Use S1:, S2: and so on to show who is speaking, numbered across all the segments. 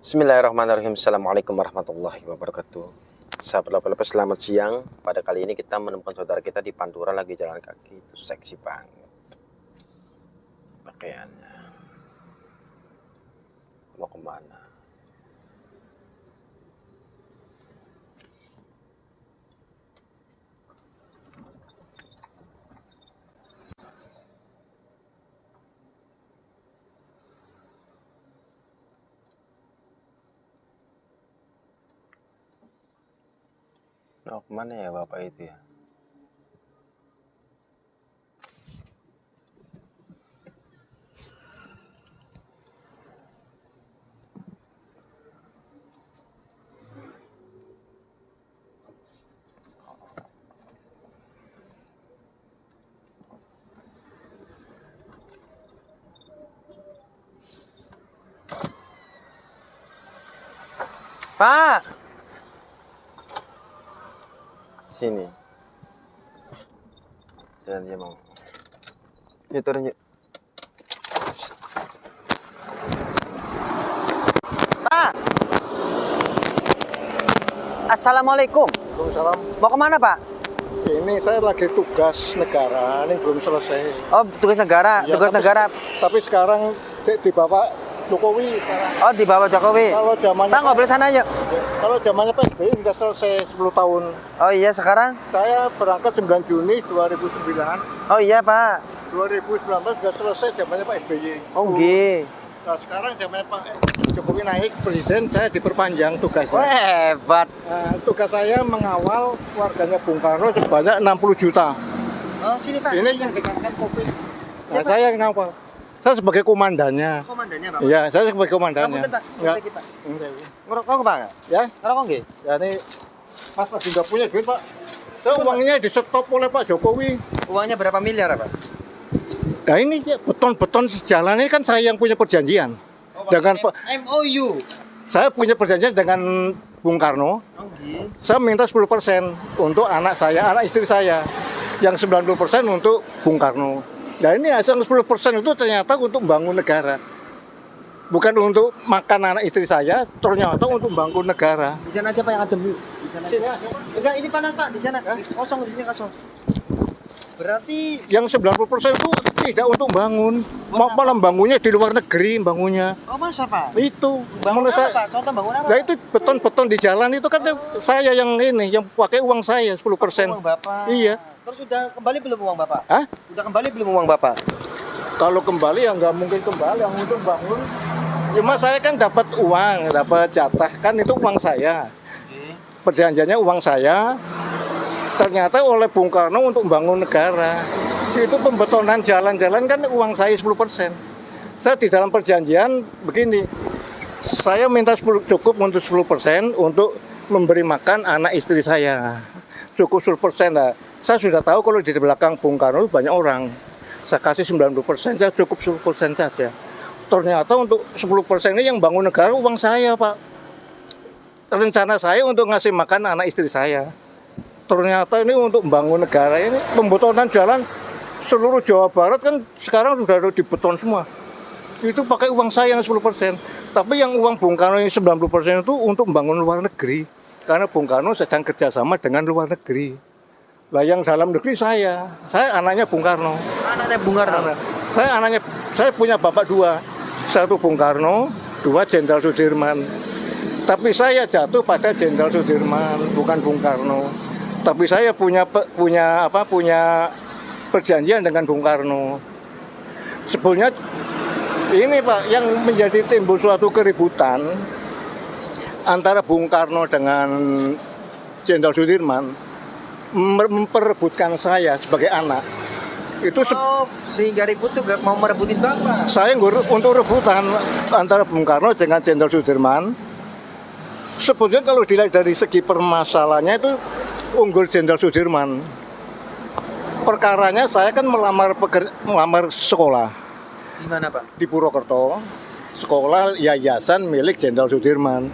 S1: Bismillahirrahmanirrahim. Assalamualaikum warahmatullahi wabarakatuh. Sahabat Lapas, selamat siang. Pada kali ini kita menemukan saudara kita di Pantura lagi jalan kaki. Itu seksi banget pakaiannya. Mau kemana? Mau kemana ya bapak itu ya? Pak! Sini. Jangan dia mau. Yuk turun yuk. Pak! Assalamualaikum.
S2: Waalaikumsalam.
S1: Mau kemana Pak?
S2: Ini saya lagi tugas negara, ini belum selesai.
S1: Oh tugas negara,
S2: Ya,
S1: tugas
S2: tapi,
S1: negara.
S2: Tapi sekarang di Bapak Jokowi sekarang.
S1: Oh di bawah Jokowi.
S2: Kalau zamannya
S1: Pak ngobrol sana yuk.
S2: Kalau zamannya Pak SBY sudah selesai 10 tahun.
S1: Oh iya sekarang?
S2: Saya berangkat 9 Juni 2009.
S1: Oh iya Pak.
S2: 2019 sudah selesai zamannya Pak SBY.
S1: Oh nggih.
S2: Nah sekarang zamannya Pak Jokowi naik presiden, saya diperpanjang tugasnya.
S1: Wah hebat.
S2: Nah, tugas saya mengawal warganya Bung Karno sebanyak 60 juta.
S1: Oh sini Pak.
S2: Ini yang dikatakan COVID. Nah, saya yang ngawal. Saya sebagai komandannya.
S1: Komandannya Pak.
S2: Iya, saya sebagai komandannya.
S1: Kamu Pak.
S2: Ya.
S1: Pak.
S2: Enggak.
S1: Ngerokok Pak?
S2: Ya,
S1: Ngerokok nggih?
S2: ya ini Mas lagi nggak punya duit Pak. Saya uangnya di stop oleh Pak Jokowi.
S1: Uangnya berapa miliar Pak?
S2: Nah ini ya, beton-beton sejalan ini kan saya yang punya perjanjian. Dengan Pak,
S1: MOU.
S2: saya punya perjanjian dengan Bung Karno.
S1: Oh nggih.
S2: Saya minta 10% untuk anak saya, anak istri saya. Yang 90% untuk Bung Karno. Nah ini hasil 10% itu ternyata untuk membangun negara. Bukan untuk makan anak istri saya, ternyata untuk membangun negara.
S1: Di sana aja Pak yang adem yuk. Di sana.
S2: Sini aja.
S1: Enggak, ini panas Pak, di sana. Kosong di sini kosong. Berarti
S2: Yang 90% itu tidak untuk bangun, malah bangunnya di luar negeri bangunnya.
S1: oh masa Pak?
S2: Itu
S1: Bangun
S2: menurut
S1: apa
S2: saya.
S1: Pak? Contoh bangun apa?
S2: Nah itu beton-beton di jalan itu kan saya yang ini, yang pakai uang saya 10%.
S1: Uang Bapak.
S2: Iya.
S1: Terus sudah kembali belum uang Bapak?
S2: Hah?
S1: Sudah kembali belum uang Bapak?
S2: Kalau kembali ya nggak mungkin kembali, yang untuk bangun. Cuma saya kan dapat uang, dapat jatah, kan itu uang saya. Perjanjiannya uang saya. Ternyata oleh Bung Karno untuk membangun negara. Itu pembetonan jalan-jalan kan uang saya 10%. Saya di dalam perjanjian begini, saya minta cukup untuk 10% untuk memberi makan anak istri saya. Cukup 10% lah. Saya sudah tahu kalau di belakang Bung Karno banyak orang. Saya kasih 90%, saya cukup 10% saja. Ternyata untuk 10% ini yang bangun negara uang saya, Pak. Rencana saya untuk ngasih makan anak istri saya. Ternyata ini untuk membangun negara ini, pembotonan jalan seluruh Jawa Barat kan sekarang sudah dibeton semua. Itu pakai uang saya yang 10%. Tapi yang uang Bung Karno yang 90% itu untuk membangun luar negeri. Karena Bung Karno sedang kerjasama dengan luar negeri. Lah yang dalam negeri saya anaknya Bung Karno.
S1: Anaknya Bung Karno.
S2: Saya punya bapak dua. Satu Bung Karno, dua Jenderal Sudirman. Tapi saya jatuh pada Jenderal Sudirman, bukan Bung Karno. Tapi saya punya perjanjian dengan Bung Karno. Sebetulnya ini Pak yang menjadi timbul suatu keributan antara Bung Karno dengan Jenderal Sudirman memperebutkan saya sebagai anak. Itu
S1: sehingga ribut tuh mau merebutin Bapak.
S2: saya untuk rebutan antara Bung Karno dengan Jenderal Sudirman. Sebetulnya kalau dilihat dari segi permasalahannya itu unggul Jenderal Sudirman. Perkaranya saya kan melamar sekolah.
S1: Di mana Pak?
S2: Di Purwokerto. Sekolah yayasan milik Jenderal Sudirman.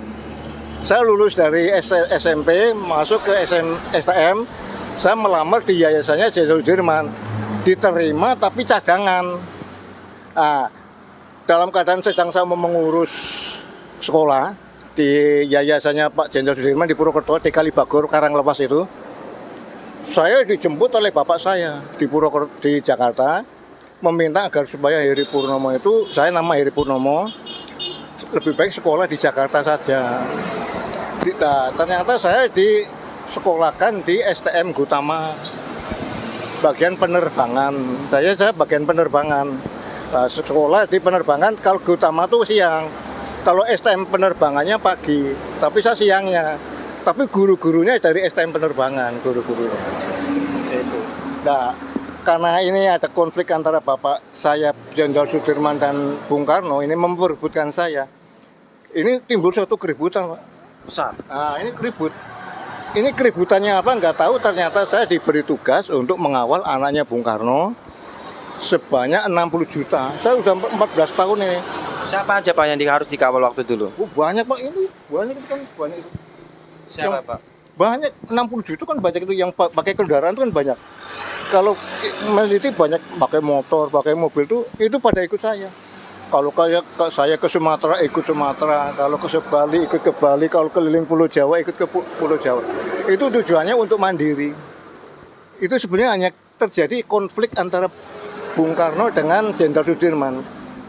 S2: Saya lulus dari SMP masuk ke STM. Saya melamar di yayasannya Jenderal Sudirman. Diterima tapi cadangan. Nah, dalam keadaan sedang saya mengurus sekolah di yayasannya Pak Jenderal Sudirman di Purwokerto, di Kalibagor, Karanglepas itu. Saya dijemput oleh bapak saya di Purwokerto, di Jakarta, meminta agar supaya Heri Purnomo itu, saya nama Heri Purnomo, lebih baik sekolah di Jakarta saja. Nah, ternyata saya disekolahkan di STM Gutama, bagian penerbangan. Saya bagian penerbangan. Nah, sekolah di penerbangan, kalau Gutama tuh siang, kalau STM penerbangannya pagi, tapi saya siangnya. Tapi guru-gurunya dari STM penerbangan, guru-gurunya. Itu. Nah, karena ini ada konflik antara bapak saya, Jenderal Sudirman, dan Bung Karno, ini memperebutkan saya. Ini timbul suatu keributan, Pak.
S1: Besar.
S2: Nah, ini keribut. Ini keributannya apa? Nggak tahu. Ternyata saya diberi tugas untuk mengawal anaknya Bung Karno sebanyak 60 juta. Saya sudah 14 tahun ini.
S1: Siapa aja Pak yang harus dikawal waktu dulu?
S2: Oh, banyak, Pak. Ini banyak itu kan banyak itu.
S1: Siapa
S2: Yang
S1: Pak?
S2: Banyak, 60 juta kan banyak itu, yang pakai kendaraan itu kan banyak. Kalau meneliti banyak pakai motor, pakai mobil itu pada ikut saya. Kalau kayak saya ke Sumatera ikut Sumatera, kalau ke Bali ikut ke Bali, kalau keliling Pulau Jawa ikut ke Pulau Jawa. Itu tujuannya untuk mandiri. Itu sebenarnya hanya terjadi konflik antara Bung Karno dengan Jenderal Sudirman.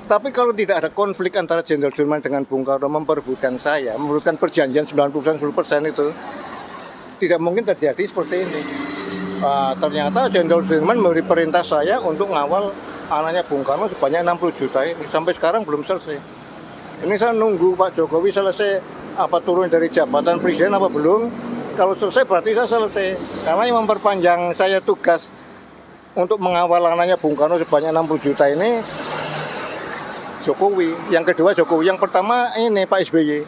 S2: Tapi kalau tidak ada konflik antara Jenderal Sudirman dengan Bung Karno memperebutkan saya, memperebutkan perjanjian 90% 10% itu, tidak mungkin terjadi seperti ini. Ternyata Jenderal Sudirman memberi perintah saya untuk ngawal anaknya Bung Karno sebanyak 60 juta ini. Sampai sekarang belum selesai. Ini saya nunggu Pak Jokowi selesai apa turun dari jabatan presiden apa belum. Kalau selesai berarti saya selesai. Karena yang memperpanjang saya tugas untuk mengawal anaknya Bung Karno sebanyak 60 juta ini Jokowi. Yang kedua Jokowi. Yang pertama ini Pak SBY.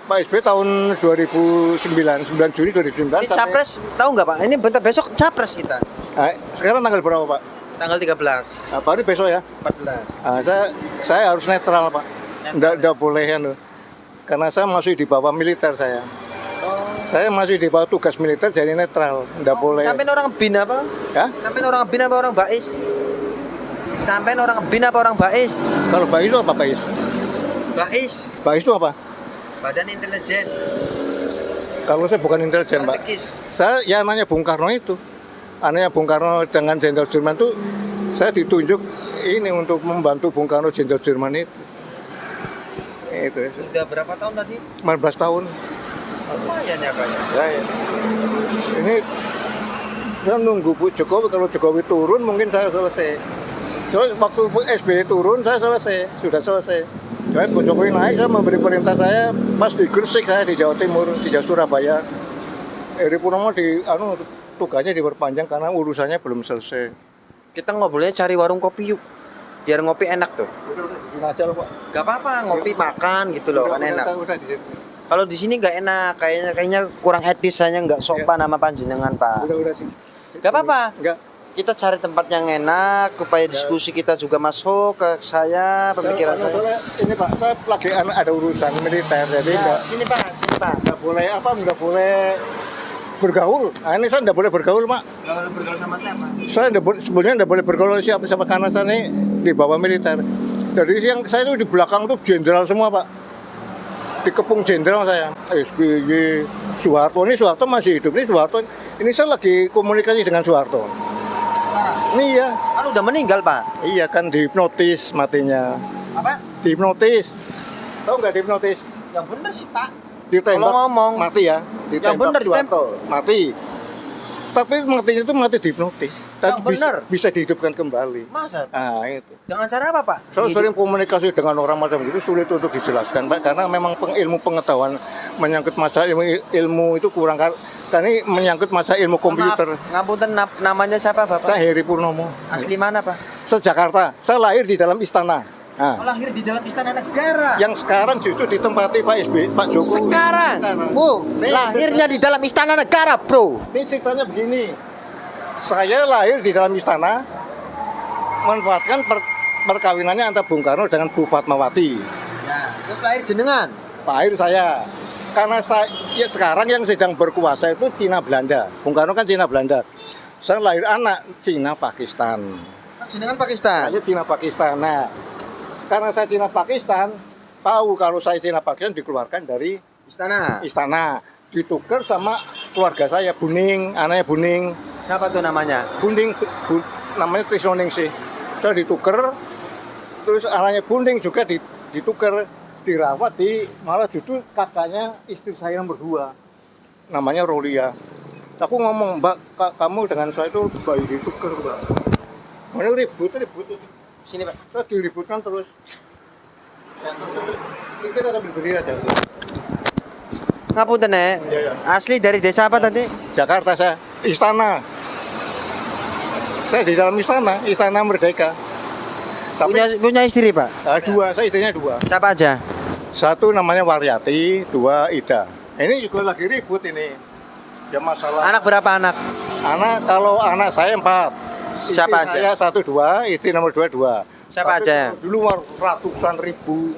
S2: Pak SBY tahun 2009, 9 Juni 2009.
S1: Ini capres tahu nggak Pak? Ini bentar besok capres kita.
S2: Nah, sekarang tanggal berapa Pak?
S1: Tanggal 13.
S2: Nah, baru besok ya?
S1: 14.
S2: Nah, saya harus netral Pak. Nggak boleh ya. Karena saya masih di bawah militer saya. Saya masih di bawah tugas militer jadi netral. Nggak boleh.
S1: Sampai orang bin apa?
S2: Ya?
S1: Sampai orang bin apa orang Bais? Sampai orang bin apa orang Bais?
S2: Kalau Bais itu apa Bais?
S1: Bais.
S2: Bais itu apa?
S1: Badan Intelijen.
S2: Kalau saya bukan intelijen Pak.
S1: Strategis.
S2: Saya ya anaknya Bung Karno itu. Anaknya Bung Karno dengan Jenderal Sudirman itu saya ditunjuk ini untuk membantu Bung Karno Jenderal Sudirman itu. Itu.
S1: Sudah berapa tahun tadi?
S2: 15 tahun.
S1: Lumayan ya Pak.
S2: Ya. Ini saya nunggu Bu Jokowi, kalau Jokowi turun mungkin saya selesai. Soalnya waktu SBY turun saya selesai, sudah selesai. Jadi Bu Jokowi naik, saya memberi perintah saya pas di Gresik, saya di Jawa Timur, di Surabaya. Heri Purnomo tugasnya diperpanjang karena urusannya belum selesai.
S1: Kita ngobrolnya cari warung kopi yuk. Biar ngopi enak tuh.
S2: Udah, di sini aja loh Pak.
S1: Gak apa-apa, ngopi makan gitu loh, kan enak.
S2: Udah di sini.
S1: Kalau di sini nggak enak, kayaknya kurang etis, saya nggak sopan sama panjenengan Pak.
S2: Udah sih.
S1: Gak apa-apa.
S2: Enggak.
S1: Kita cari tempat yang enak supaya diskusi kita juga masuk ke saya, pemikiran saya.
S2: Soalnya ini Pak, saya lagi ada urusan militer, jadi
S1: Ya, sini Pak.
S2: nggak boleh bergaul. Nah, ini saya nggak boleh bergaul Pak.
S1: Nggak boleh bergaul sama siapa?
S2: Saya sebenarnya nggak boleh bergaul siapa karena saya ini di bawah militer. Jadi yang saya itu di belakang tuh jenderal semua Pak. Dikepung jenderal saya. SBY, Soeharto masih hidup. Ini saya lagi komunikasi dengan Soeharto. Iya.
S1: Kan udah meninggal Pak.
S2: Iya kan dihipnotis matinya.
S1: Apa?
S2: Dihipnotis. Tahu nggak dihipnotis?
S1: Yang bener sih Pak.
S2: Ditembak.
S1: Kalau ngomong.
S2: Mati ya. Ditembak
S1: Yang bener
S2: Soeharto. Mati. Tapi matinya itu mati dihipnotis.
S1: Yang bener.
S2: Bisa dihidupkan kembali.
S1: Masa?
S2: Ah itu.
S1: Dengan cara apa Pak?
S2: Saya sering komunikasi dengan orang macam itu sulit untuk dijelaskan Pak, karena memang ilmu pengetahuan menyangkut masalah ilmu itu kurang. Karena ini menyangkut masalah ilmu komputer.
S1: Ngapunten namanya siapa Bapak?
S2: Saya Heri Purnomo.
S1: Asli mana Pak?
S2: Se-Jakarta. Saya lahir di dalam istana. Nah,
S1: Lahir di dalam istana negara.
S2: yang sekarang justru ditempati Pak SBY, Pak Jokowi.
S1: Sekarang, lahirnya di dalam istana negara, bro.
S2: Ini ceritanya begini. Saya lahir di dalam istana, memanfaatkan perkawinannya antara Bung Karno dengan Bu Fatmawati.
S1: Nah, terus lahir jenengan.
S2: Lahir saya. Karena saya ya sekarang yang sedang berkuasa itu Cina Belanda. Bung Karno kan Cina Belanda. Saya lahir anak Cina Pakistan.
S1: Jenengan Pakistan.
S2: Saya Cina Pakistan. Nah, karena saya Cina Pakistan, tahu kalau saya Cina Pakistan dikeluarkan dari istana, ditukar sama keluarga saya, Buning, anaknya Buning.
S3: Siapa tuh namanya?
S2: Buning, namanya Trisnoning sih. Saya ditukar, terus anaknya Buning juga ditukar, dirawat di malah justru kakaknya istri saya nomor 2, namanya Rolia. Aku ngomong, Mbak, kamu dengan saya itu bayi ditukar, Mbak. Mana ribut.
S3: Sini, Pak.
S2: Terus diributkan terus. Ya, kita ada berdiri aja.
S3: Ngapunten, Nek.
S2: Iya.
S3: Asli dari desa apa tadi?
S2: Jakarta saya, istana. Saya di dalam istana Merdeka. Tapi
S3: Punya istri, Pak?
S2: 2, saya istrinya 2.
S3: Siapa aja?
S2: 1 namanya Waryati, 2 Ida. Ini juga lagi ribut ini. Ya masalah.
S3: Anak berapa anak?
S2: Kalau anak saya 4.
S3: Siapa aja?
S2: Saya 1, 2, istri nomor 2, 2.
S3: Siapa
S2: Tapi
S3: aja?
S2: Dulu ratusan ribu.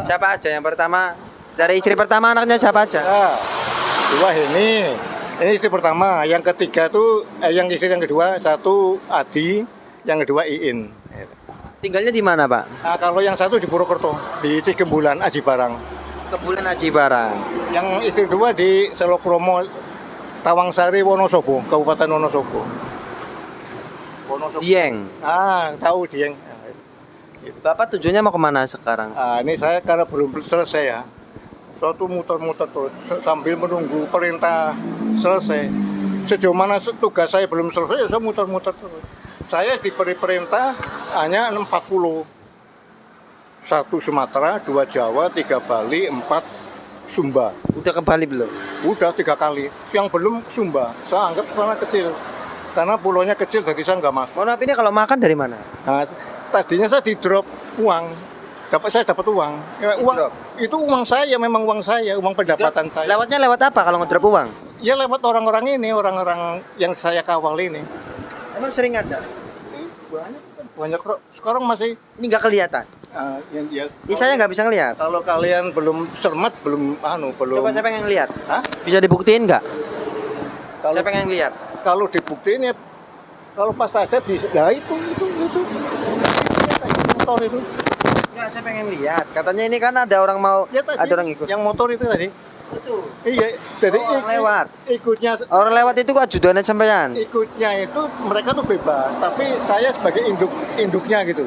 S3: Siapa aja yang pertama? Dari istri pertama anaknya siapa aja?
S2: Nah, 2 ini istri pertama, yang ketiga tuh yang istri yang kedua 1 Adi, yang kedua Iin.
S3: Tinggalnya di mana, Pak?
S2: Nah, kalau yang 1 di Purwokerto, di Cigembulan, Aji Barang.
S3: Kebulan Aji Barang.
S2: Yang istri kedua di Selokromo, Tawangsari, Wonosobo, Kabupaten Wonosobo.
S3: Dieng.
S2: Tahu Dieng.
S3: Bapak tujuannya mau kemana sekarang?
S2: Ini saya karena belum selesai ya. Suatu muter-muter terus sambil menunggu perintah selesai. Sejauh mana tugas saya belum selesai, ya saya muter-muter terus. Saya diberi perintah hanya 40. 1 Sumatera, 2 Jawa, 3 Bali, 4 Sumba.
S3: Udah ke Bali belum?
S2: Udah 3 kali. Yang belum Sumba. Saya anggap karena kecil. Karena pulaunya kecil, jadi saya nggak masuk.
S3: Mohon maaf, ini kalau makan dari mana?
S2: Nah, tadinya saya di drop uang. Saya dapat uang. Ya, itu uang saya, memang uang saya, uang pendapatan saya.
S3: Lewatnya lewat apa kalau ngedrop uang?
S2: Ya lewat orang-orang yang saya kawal ini.
S3: Emang sering ada?
S2: Banyak kok. Sekarang masih.
S3: Ini nggak kelihatan.
S2: Ini
S3: saya nggak bisa ngelihat.
S2: Kalau kalian belum cermat, belum.
S3: Coba saya pengen lihat.
S2: Hah?
S3: Bisa dibuktiin nggak?
S2: Kalau,
S3: Saya pengen lihat.
S2: Kalau dibuktiin ya, kalau pas ada bisa. Ya itu. Motor itu.
S3: Nggak, saya pengen lihat. Katanya ini kan ada orang mau,
S2: Ya, tadi,
S3: ada orang ikut.
S2: Yang motor itu tadi.
S3: Itu.
S2: Iya, jadi
S3: orang lewat.
S2: Ikutnya
S3: Orang lewat itu kok ajudannya sampean?
S2: Ikutnya itu mereka tuh bebas, tapi saya sebagai induknya gitu.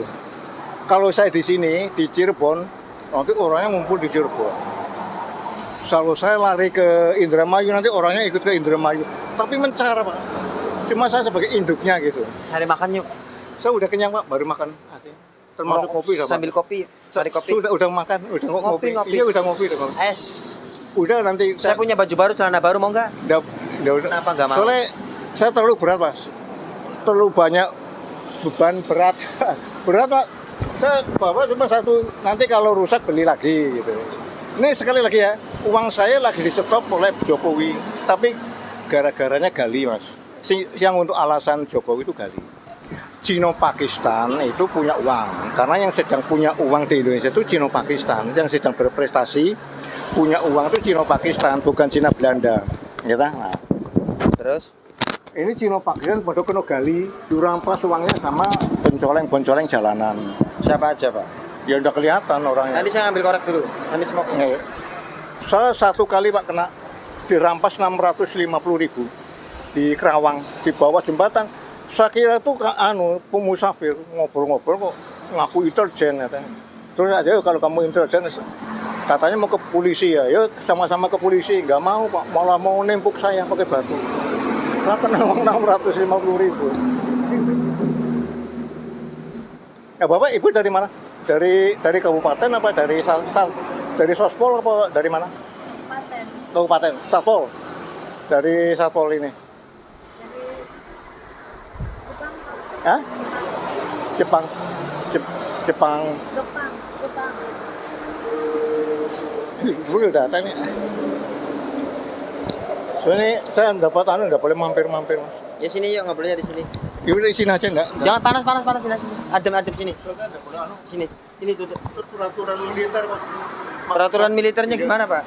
S2: Kalau saya di sini di Cirebon, nanti orangnya ngumpul di Cirebon. Kalau saya lari ke Indramayu, nanti orangnya ikut ke Indramayu. Tapi mencar, Pak. Cuma saya sebagai induknya gitu.
S3: Cari makan yuk.
S2: Saya udah kenyang, Pak, baru makan. Termasuk kopi,
S3: sambil kopi. Cari kopi.
S2: Udah makan, udah ngopi. Iya, udah ngopi,
S3: Es.
S2: Udah nanti
S3: Saya punya baju baru, celana baru, mau nggak?
S2: Udah.
S3: Kenapa nggak mau?
S2: Soalnya saya terlalu berat, Mas. Terlalu banyak beban berat. Berat, Pak. Saya bawa cuma 1, nanti kalau rusak beli lagi gitu. Ini sekali lagi ya, uang saya lagi di-stop oleh Jokowi. Tapi gara-garanya gali, Mas. Yang untuk alasan Jokowi itu gali. Cina Pakistan itu punya uang. Karena yang sedang punya uang di Indonesia itu Cina Pakistan. Yang sedang berprestasi punya uang itu Cina Pakistan, bukan Cina Belanda. Ya kan? Nah.
S3: Terus?
S2: Ini Cina Pakistan pada kena gali, dirampas uangnya sama boncoleng jalanan.
S3: Siapa aja, Pak?
S2: Ya udah kelihatan orangnya.
S3: Nanti saya ambil korek dulu. Ambil semua.
S2: Saya 1 kali, Pak, kena dirampas 650.000 di Kerawang, di bawah jembatan. Saya kira tuh pemusafir ngobrol-ngobrol kok ngaku intelijen katanya. Terus aja kalau kamu intelijen katanya mau ke polisi ya, sama-sama ke polisi. Nggak mau, Pak, malah mau nempuk saya pakai batu. Saya kena uang 650.000. Ya, Bapak, Ibu dari mana? Dari kabupaten apa dari dari Sospol apa dari mana? Kabupaten. Satpol. Dari Satpol ini. Hah? Jepang. Dulu data ini. Soalnya saya dapat nggak boleh mampir-mampir, Mas.
S3: Ya sini yuk, ngobrolnya di sini.
S2: Ya udah di sini aja enggak?
S3: Jangan panas sini. Adem sini. Sini duduk.
S2: Peraturan militer, Pak.
S3: Peraturan militernya gimana, Pak?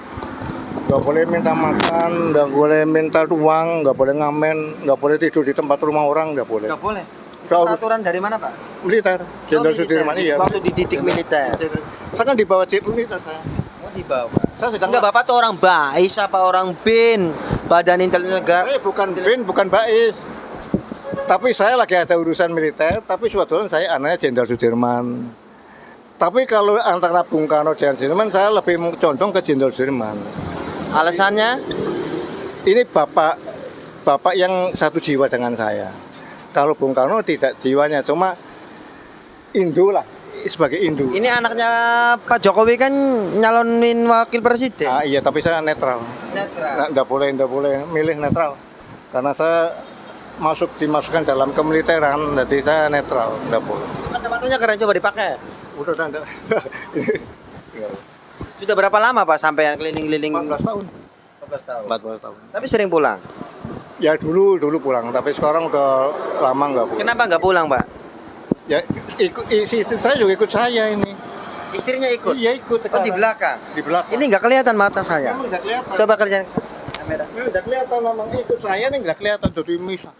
S2: Nggak boleh minta makan, nggak boleh minta uang, nggak boleh ngamen, nggak boleh tidur di tempat rumah orang, nggak boleh.
S3: Nggak boleh. Peraturan dari mana, Pak?
S2: militer, Jenderal Sudirman, iya.
S3: Waktu dididik militer.
S2: Saya kan di bawah militer saya.
S3: Oh, di bawah.
S2: Saya sedang
S3: Enggak, Bapak tuh orang BAIS apa orang BIN? Badan Intelijen Negara.
S2: saya bukan BIN, bukan BAIS. Tapi saya lagi ada urusan militer, tapi sebetulnya saya anaknya Jenderal Sudirman. Tapi kalau antara Bung Karno dan Sudirman, saya lebih condong ke Jenderal Sudirman.
S3: Alasannya?
S2: Ini bapak yang satu jiwa dengan saya. Kalau Bung Karno tidak jiwanya, cuma Indo lah, sebagai Indo.
S3: Ini anaknya Pak Jokowi kan nyalonin wakil presiden.
S2: Ah, iya, tapi saya netral.
S3: Netral.
S2: Nggak boleh milih netral. Karena saya dimasukkan dalam kemiliteran, jadi saya netral, nggak boleh.
S3: Kacamatanya keren, coba dipakai.
S2: Udah, enggak.
S3: Sudah berapa lama Pak sampai keliling-keliling?
S2: 14 tahun.
S3: 14 tahun.
S2: 14 tahun.
S3: Tapi sering pulang.
S2: Ya dulu pulang, tapi sekarang udah lama nggak pulang.
S3: Kenapa nggak pulang, Pak?
S2: Ya istri saya juga ikut saya ini.
S3: Istrinya ikut?
S2: Iya ikut.
S3: Oh, di belakang.
S2: Di belakang.
S3: Ini nggak kelihatan mata saya.
S2: Emang nggak kelihatan.
S3: Coba kerjaan kamera.
S2: Ini udah kelihatan memang ikut saya nih, nggak kelihatan dari misah.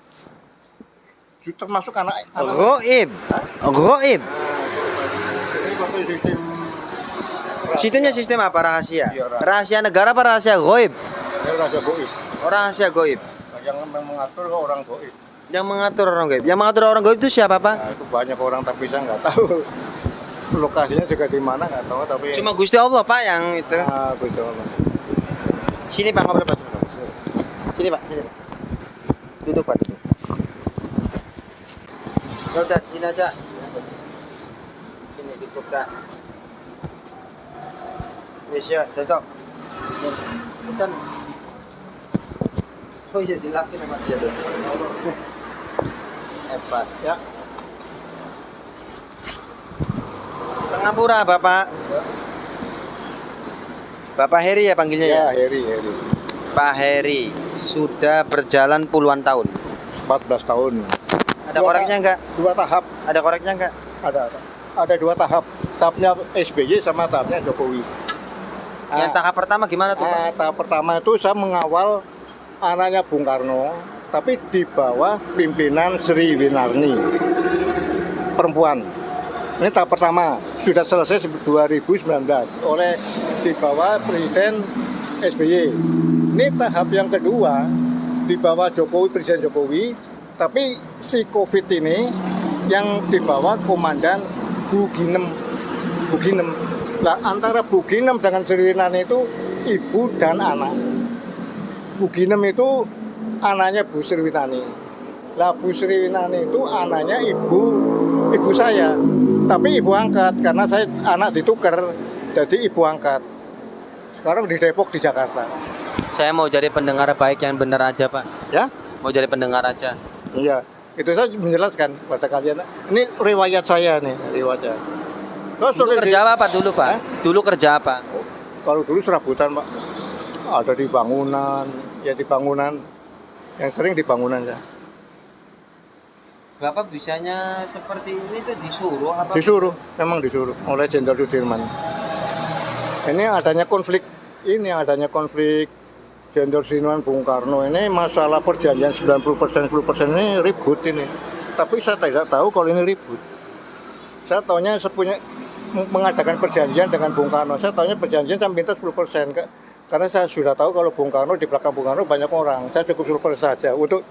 S2: Termasuk anak.
S3: Goib. Goib.
S2: Ini pakai sistem.
S3: Sistemnya sistem apa? Rahasia.
S2: Iya,
S3: Rahasia negara apa rahasia goib?
S2: Ini rahasia goib.
S3: Oh, rahasia goib.
S2: Yang mengatur ke orang goib.
S3: Yang mengatur orang goib. Yang mengatur orang goib itu siapa, Pak?
S2: Nah, itu banyak orang tapi saya nggak tahu. Lokasinya juga di mana nggak tahu, tapi.
S3: Cuma Gusti Allah, Pak, yang itu.
S2: Ah, betul.
S3: Sini, Pak, ngobrol, Pak. Sini, Pak, sini, Pak. Duduk, Pak, duduk. Ya udah, sini aja. Sini duduk dah. Wis ya, cocok. Bukan. Oh iya, dilapin sama dia tuh. Hebat.
S2: Ya.
S3: Singapura, Bapak. Bapak Heri ya panggilnya ya?
S2: Ya, Heri.
S3: Pak Heri sudah berjalan puluhan tahun.
S2: 14 tahun.
S3: Ada koreknya enggak?
S2: 2 tahap.
S3: Ada koreknya enggak?
S2: Ada 2 tahap. Tahapnya SBY sama tahapnya Jokowi.
S3: Yang tahap pertama gimana tuh, Pak?
S2: Tahap pertama itu saya mengawal anaknya Bung Karno, tapi di bawah pimpinan Sri Winarni, perempuan. Ini tahap pertama sudah selesai 2019 oleh di bawah Presiden SBY. Ini tahap yang kedua di bawah Jokowi, Presiden Jokowi, tapi si COVID ini yang di bawah Komandan Buginem. Nah, antara Buginem dengan Sri Winarni itu ibu dan anak. Buginem itu anaknya Bu Sri Winarni. Lah Bu Sri Winarni itu anaknya ibu saya. Tapi ibu angkat karena saya anak ditukar jadi ibu angkat. Sekarang di Depok di Jakarta.
S3: Saya mau jadi pendengar baik yang benar aja, Pak.
S2: Ya?
S3: Mau jadi pendengar aja.
S2: Iya. Itu saya menjelaskan pada kalian. Ini riwayat saya nih, riwayat saya.
S3: Dulu kerja apa, Pak, dulu, Pak? Dulu kerja apa?
S2: Kalau dulu serabutan, Pak. Ada di bangunan, ya di bangunan. Yang sering di bangunan ya.
S3: Bapak bisanya seperti ini tuh disuruh apa?
S2: Disuruh, memang disuruh oleh Jenderal Sudirman. Ini adanya konflik Jenderal Sudirman Bung Karno ini masalah perjanjian 90% 10% ini ribut ini. Tapi saya tidak tahu kalau ini ribut. Saya tahunya mengadakan perjanjian dengan Bung Karno. Saya tahunya perjanjian saya minta 10%. Karena saya sudah tahu kalau Bung Karno, di belakang Bung Karno banyak orang. Saya cukup 10% saja untuk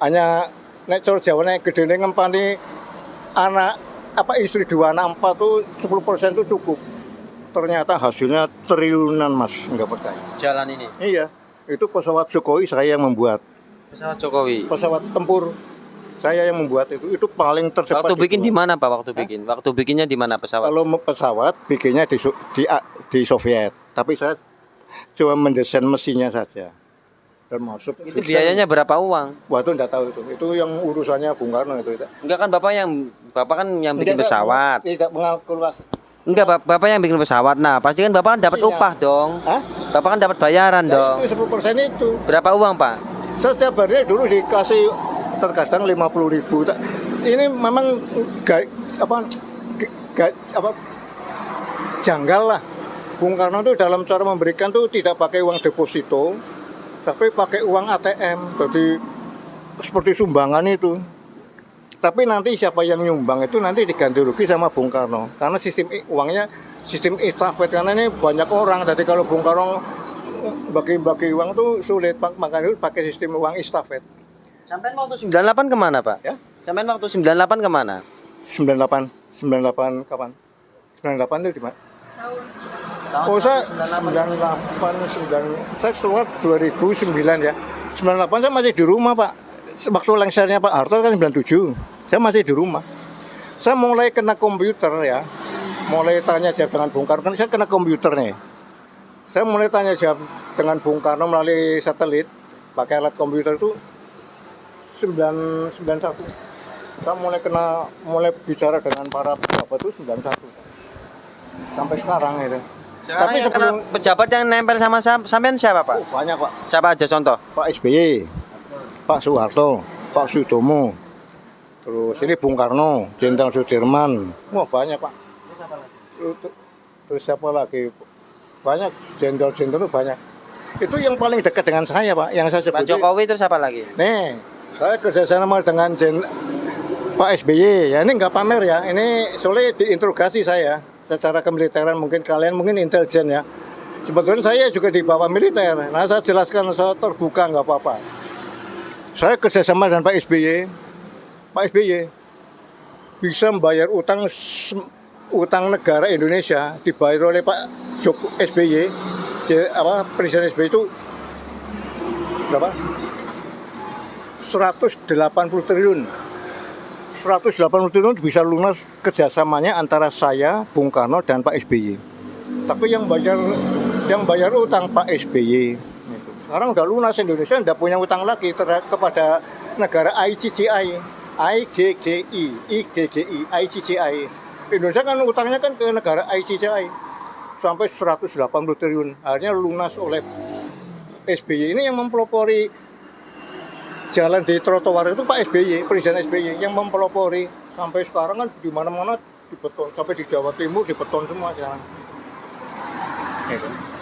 S2: hanya nek cor Jawa nek gede ngempani anak istri 2 anak 4 tuh 10% itu cukup. Ternyata hasilnya triliunan, Mas, nggak percaya.
S3: Jalan ini.
S2: Iya, itu pesawat Jokowi saya yang membuat.
S3: Pesawat Jokowi.
S2: Pesawat tempur saya yang membuat itu paling tercepat.
S3: Waktu bikin
S2: itu.
S3: di mana, Pak? Waktu bikin? Waktu bikinnya di mana pesawat?
S2: Kalau pesawat bikinnya di Soviet, tapi saya cuma mendesain mesinnya saja. Termasuk
S3: Itu biayanya berapa uang?
S2: Wah, itu enggak tahu itu. Itu yang urusannya Bung Karno itu.
S3: Enggak kan Bapak kan yang bikin pesawat.
S2: Tidak mengalkulasi.
S3: Enggak, Bapak yang bikin pesawat. Nah, pasti kan Bapak kan dapat
S2: Iya.
S3: upah dong.
S2: Hah?
S3: Bapak kan dapat bayaran dong.
S2: Itu 10% itu.
S3: Berapa uang, Pak?
S2: Saya setiap hari dulu dikasih terkadang 50.000. Ini memang janggal lah. Bung Karno itu dalam cara memberikan tuh tidak pakai uang deposito, tapi pakai uang ATM. Jadi seperti sumbangan itu. Tapi nanti siapa yang nyumbang itu nanti diganti rugi sama Bung Karno. Karena uangnya sistem estafet, karena ini banyak orang. Jadi kalau Bung Karno bagi-bagi uang tuh sulit, makanya pakai sistem uang estafet.
S3: Sampai waktu 98 kemana Pak?
S2: Ya?
S3: Sampai waktu 98 kemana?
S2: 98 kapan? 98 itu di mana? Oh, saya 98 saya keluar 2009 ya. 98 saya masih di rumah, Pak. Waktu lengsernya Pak Harto kan 97. Saya masih di rumah. Saya mulai kena komputer ya. Mulai tanya jawab dengan Bung Karno, kan saya kena komputer nih. Saya mulai tanya jawab dengan Bung Karno melalui satelit, pakai alat komputer itu 91. Saya mulai bicara dengan para pejabat itu 91. Sampai sekarang itu.
S3: Sekarang
S2: Tapi
S3: yang kena pejabat yang nempel sama sampean siapa Pak?
S2: banyak Pak.
S3: Siapa aja contoh?
S2: Pak SBY, Pak Soeharto, Pak Sutomo, terus ini Bung Karno, Jenderal Sudirman. Wah banyak Pak. Terus siapa lagi? Banyak jenderal-jenderal banyak. Itu yang paling dekat dengan saya Pak. Yang saya sebut.
S3: Pak Jokowi terus siapa lagi?
S2: Nih, saya kerjasama dengan Pak SBY. Ya ini nggak pamer ya. Ini soalnya diinterogasi saya secara kemiliteran, mungkin kalian mungkin intelijen ya. Sebetulnya saya juga di bawah militer. Nah saya jelaskan, saya terbuka nggak apa-apa. Saya kerjasama dengan Pak SBY. Pak SBY bisa membayar utang negara Indonesia dibayar oleh Pak SBY. Presiden SBY itu berapa? 180 triliun. 180 triliun bisa lunas kerjasamanya antara saya, Bung Karno, dan Pak SBY. Tapi yang bayar utang Pak SBY. Sekarang udah lunas, Indonesia tidak punya utang lagi kepada negara ICCI, ICCI. Indonesia kan utangnya kan ke negara ICCI sampai 180 triliun. Akhirnya lunas oleh SBY. Ini yang mempelopori jalan di trotoar itu Pak SBY, Presiden SBY yang mempelopori. Sampai sekarang kan di mana-mana dibeton, sampai di Jawa Timur dibeton semua sekarang. Gitu.